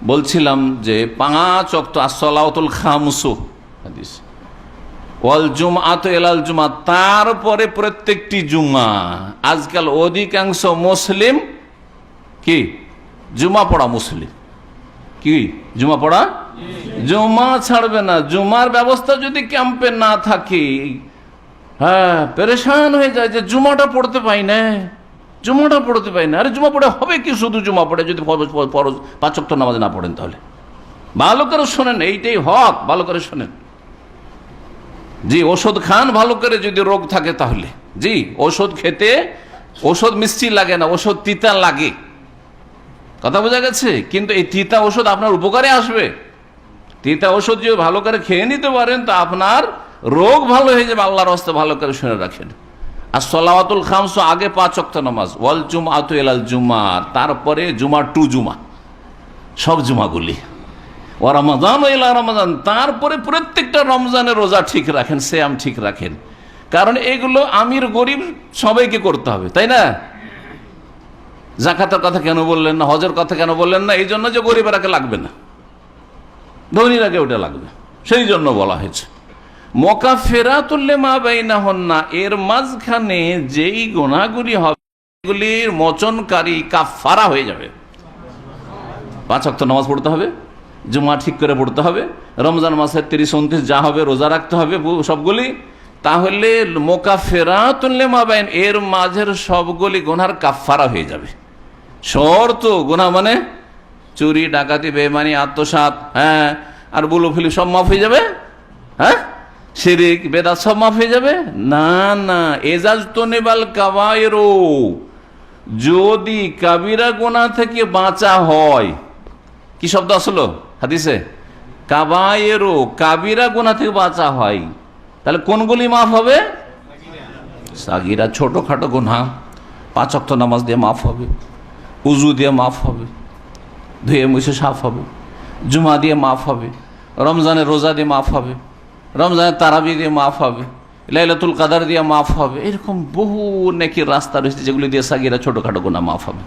বলছিলাম যে 5 ওয়াক্ত as-সালাতুল খামসু হাদিস ওয়াল জুমআতু ইলাল জুমআ, তারপরে প্রত্যেকটি জুমা। আজকাল অধিকাংশ মুসলিম কি জুমা পড়া মুসলিম, কি জুমা পড়া, জুমা ছাড়বে না। জুমার ব্যবস্থা যদি ক্যাম্পে না থাকে, হ্যাঁ, পেরেশান হয়ে যায় যে জুমাটা পড়তে পাই না, জুমাটা পড়তে পাই না। আরে জুমা পড়ে হবে কি, শুধু জুমা পড়ে যদি 5 ওয়াক্ত নামাজ না পড়েন তাহলে? ভালো করে শোনেন, এইটাই হক, ভালো করে শোনেন। জি, ওষুধ খান ভালো করে যদি রোগ থাকে তাহলে। জি, ওষুধ খেতে, ওষুধ মিষ্টি লাগে না, ওষুধ তিতা লাগে, কথা বোঝা গেছে? কিন্তু এই তিতা ওষুধ আপনার উপকারে আসবে। তিতা ওষুধ যদি ভালো করে খেয়ে নিতে পারেন তা আপনার রোগ ভালো হয়ে যাবে। আল্লাহর রাস্তে ভালো করে শুনে রাখেন। আর সলাওয়াতুল খামস, আগে 5 ওয়াক্ত নামাজ, ওয়াল জুমআতু ইলাল জুমআ, তারপরে জুমা টু জুমা, সব জুমাগুলি, ও রমাদান ইলা রমাদান, তারপরে প্রত্যেকটা রমজানের রোজা ঠিক রাখেন, সিয়াম ঠিক রাখেন। কারণ এগুলো আমির গরিব সবাইকে করতে হবে, তাই না? যাকাতের কথা কেন বললেন না, হজের কথা কেন বললেন না? এই জন্য যে গরিবেরাকে লাগবে না, ধনীরাকে ওটা লাগবে, সেই জন্য বলা হয়েছে। মুকাফিরাতুল লিমা বাইনাহুন্না, এর মাঝখানে যেই গুনাহগুলি হবে এগুলির মোচনকারী কাফারা হয়ে যাবে। 5 ওয়াক্ত নামাজ পড়তে হবে, জুমা ঠিক করে পড়তে হবে, রমজান মাসের 30-29 যা হবে রোজা রাখতে হবে সবগুলি, তাহলে মুকাফিরাতুল লিমা বাইন, এর মাঝের সবগুলি গুনার কাফারা হয়ে যাবে। শর্ত, গুনাহ মানে চুরি, ডাকাতি, বেঈমানি, আত্মসাৎ, হ্যাঁ, আর বুলুফুলি সব মাফ হয়ে যাবে। হ্যাঁ, শিরিক, বেদাত সব মাফ হয়ে যাবে। না না, এজাজতুনিবাল কাবায়রু, যদি কাবিরা গুনাহ থেকে বাঁচা হয়, কি শব্দ আসলো হাদিসে? কাবায়রু, কাবিরা গুনাহ থেকে বাঁচা হয়, তাহলে কোনগুলি মাফ হবে? সাগিরা, ছোটখাটো গুনাহ 5 ওয়াক্ত নামাজ দিয়ে মাফ হবে, উজু দিয়ে মাফ হবে, ধুয়ে মুছে সাফ হবে, জুমা দিয়ে মাফ হবে, রমজানের রোজা দিয়ে মাফ হবে, রমজানের তারাবি দিয়ে মাফ হবে, লাইলাতুল কাদার দিয়ে মাফ হবে। এরকম বহু নেকির রাস্তা রয়েছে যেগুলি দিয়ে সাগিরা ছোটখাটো গুনাহ মাফ হবে।